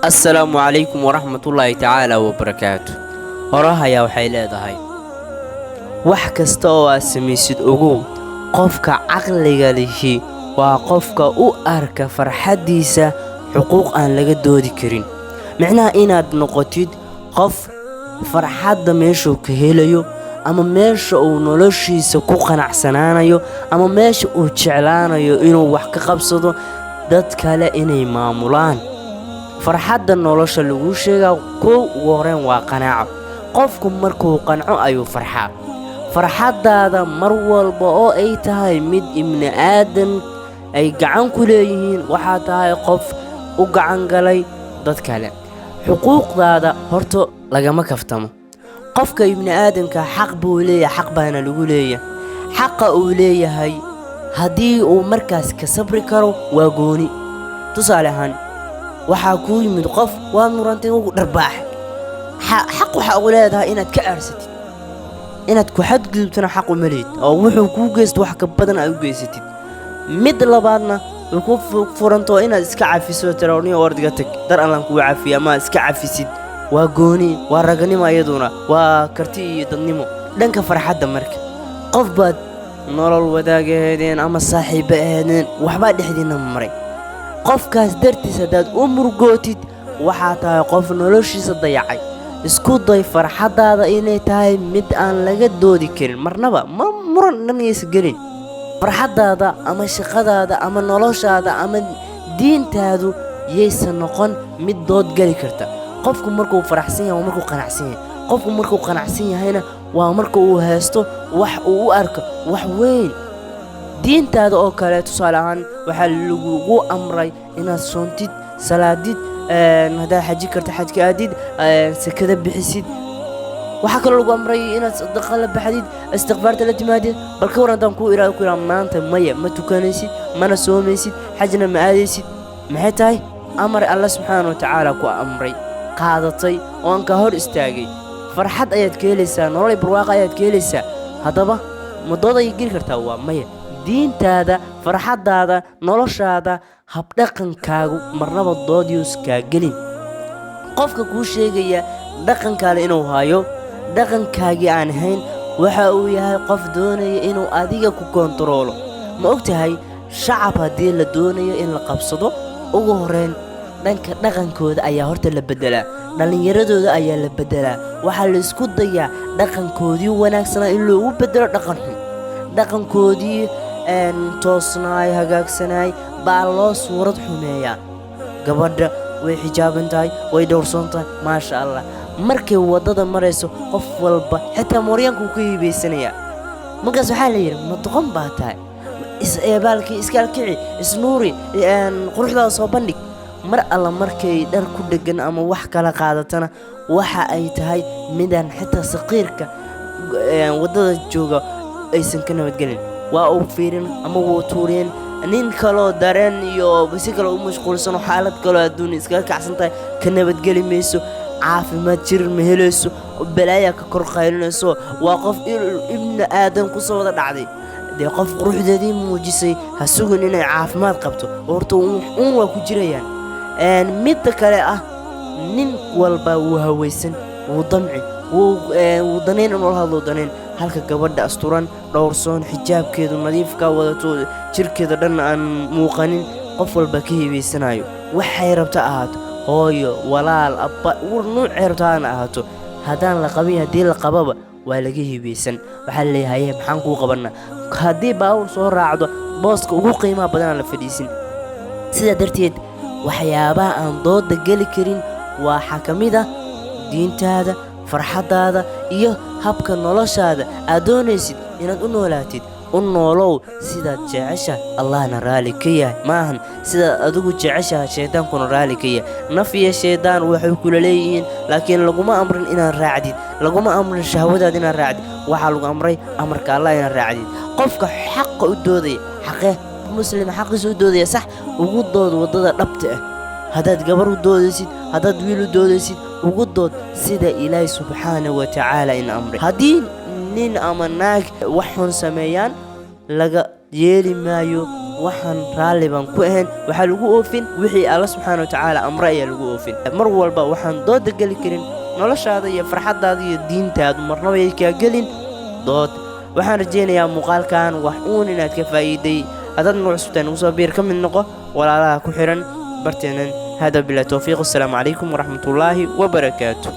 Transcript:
السلام عليكم ورحمة الله تعالى وبركاته. وراها يا وحيلة هاي وحكست oo samaysid ogow qofka caqliga lihi waa qofka u arka farxadiisa xuquuq aan laga doodi karin macnaha inaad noqotid qof farxadda meesha ka helayo ama meesha uu noloshiisa ku qanacsanaanayo ama meesha uu jeclaanayo inuu wax ka qabsado dad kale inay maamulaan farxadda nolosha lagu sheegaa kow ugu horeen waa qanaaco qofku markuu qanco ayuu farxaa farxadaada mar walba oo ay tahay mid ibni aadan ay gacan ku leeyihiin waxaa tahay qof u gacan galay dad kale xuquuqdaada horta lagama kaftamo qofka ibni aadanka xaq buu leeyahay xaq baana lagu leeyahay xaqa uu leeyahay haddii uu markaas ka sabri karo waa gooni tusaale ahaan waxaa kuu yimid qof waa murantay ugu dharbaax xaq waxaa ugu leedahay inaad ka aarsatid inaad ku xadgudubtana xaq uma leed oo wuxuu kuu geysto wax ka badan ay u geysatid mid labaadna ku furanto inaad iska cafiso tiraawniyo wardiga tag dar allan kugu cafiya ama iska cafisid waa gooni waa raganimo iyaduna waa karti iyo dadnimo dhanka farxadda marka qof baad nolol wadaagaheedeen ama saaxiibo aheedeen waxbaa dhexdiina maray qofkaas dartiis haddaad u murgootid waxaa tahay qof noloshiisa dayacay isku day farxadaada inay tahay mid aan laga doodi karin marnaba ma muran dhanaysa gelin farxadaada ama shaqadaada ama noloshaada ama diintaadu yaysan noqon mid dood gali karta qofku markuu faraxsan yahay waa markuu qanacsan yahay qofku markuu qanacsan yahayna waa marka uu haysto wax uu u arko wax weyn diintaada oo kale tusaale ahaan waxaa lagugu amray inaad soontid salaadid هذا حجي كرت حج كاديد سكذا بحسيد وحكى له أمري إن دخل بحديد استغفرت الاتمادي بالكورة دامكو إرادة كورة ما أنت مية ما تكانيسيد ما نسوميسيد حجنا ما آديسيد محتاي أمر الله سبحانه وتعالى كو أمري قاعدتي وأنك هور استاجي فرحت آيات كيلسا نوري برواق آيات كيلسا هذا با مضاد يجري كرتوا مية diintaada farxadaada noloshaada habdhaqankaagu marnaba doodiyus ka gelin qofka ku sheegaya dhaqankaale inuu hayo dhaqankaagi aan ahayn waxa uu yahay qof doonaya inuu adiga ku kontrolo ma ogtahay shacab hadii la doonayo in la qabsado ugu horeen dhanka dhaqankooda ayaa horta la bedelaa dhalinyaradooda ayaa la bedelaa waxa la isku dayaa dhaqankoodii wanaagsan in loo bedelo dhaqan xun dhaqankoodii toosnaay hagaagsanay baa loo suurad xumeeyaa gabadha way xijaaban tahay way dhowrsoon tahay maasha allah markay wadada marayso qof walba xitaa mooryaanku ku hiibaysanaya markaas waxaa la yidhi ma doqon baa tahay is-eebaalkii iskaalkici isnuuri quruxdaada soo bandhig mar alla markay dhar ku dhegan ama wax kala qaadatana waxa ay tahay midaan xitaa saqiirka wadada jooga aysan ka nabadgelin waa uu fiirin ama wuu tuureen nin kaloo dareen iyo si kale u mashquulsan xaalad kale adduun iska kacsan tahay ka nabadgeli mayso caafimaad jir ma helayso balaaya ka kor qaylinayso waa qof ibn aadan ku soo wada dhacday de qof quruxdeedii muujisay ha sugan inay caafimaad qabto horta waa ku jirayaan mid kale ah nin walba wuu hawaysan wuu damci wuu daneen inuu hadlo daneen halka gabadha asturan dhowrsoon xijaabkeedu nadiifka wadato jirkeeda dhan aan muuqanin qof walba ka hiibaysanayo waxay rabta ahaato hooyo walaal abba war nuucay rabta aan ahaato haddaan la qabin haddii la qababa waa laga hiibaysan waxaa leeyahay maxaan kuu qabanaa haddii baawur soo raacdo booska ugu qiimaha badan la fadhiisin sidaa darteed waxyaabaha aan dooda geli karin waa xakamida diintaada farxadaada iyo habka noloshaada aad doonaysid inaad u noolaatid u noolow sidaad jecesha allahna raali ka yahay maahan sidaad adigu jecesha shaydaankuna raali ka yahay naf iyo shaydaan waxay kula leeyihiin laakiin laguma amrin inaad raacdid laguma amrin shahwadaada inaad raacdid waxaa lagu amray amarka allah inaad raacdid qofka xaqa u doodaya xaqee muslim xaqiisa u doodaya sax ugu dood wadada dhabta ah haddaad gabar u doodaysid haddaad wiil u doodaysid ugu dood sida ilaahay subxaanahu wa tacaala in amray haddii nin ama naag wax xun sameeyaan laga yeeli maayo waxaan raalli baan ku ahayn waxaa lagu oofin wixii alla subxaana watacaala amre ayaa lagu oofin. mar walba waxaan dooda geli karin noloshaada iyo farxaddaada iyo diintaadu marnaba ay kaa gelin dood. waxaan rajaynayaa muuqaalkan wax uun inaad ka faa'iiday. haddaad nagu cusubtahay nagu soo biir ka mid noqo walaalaha ku xiran barteenan. hada bilaa towfiiq. assalaamu calaykum waraxmatullaahi wabarakaatu.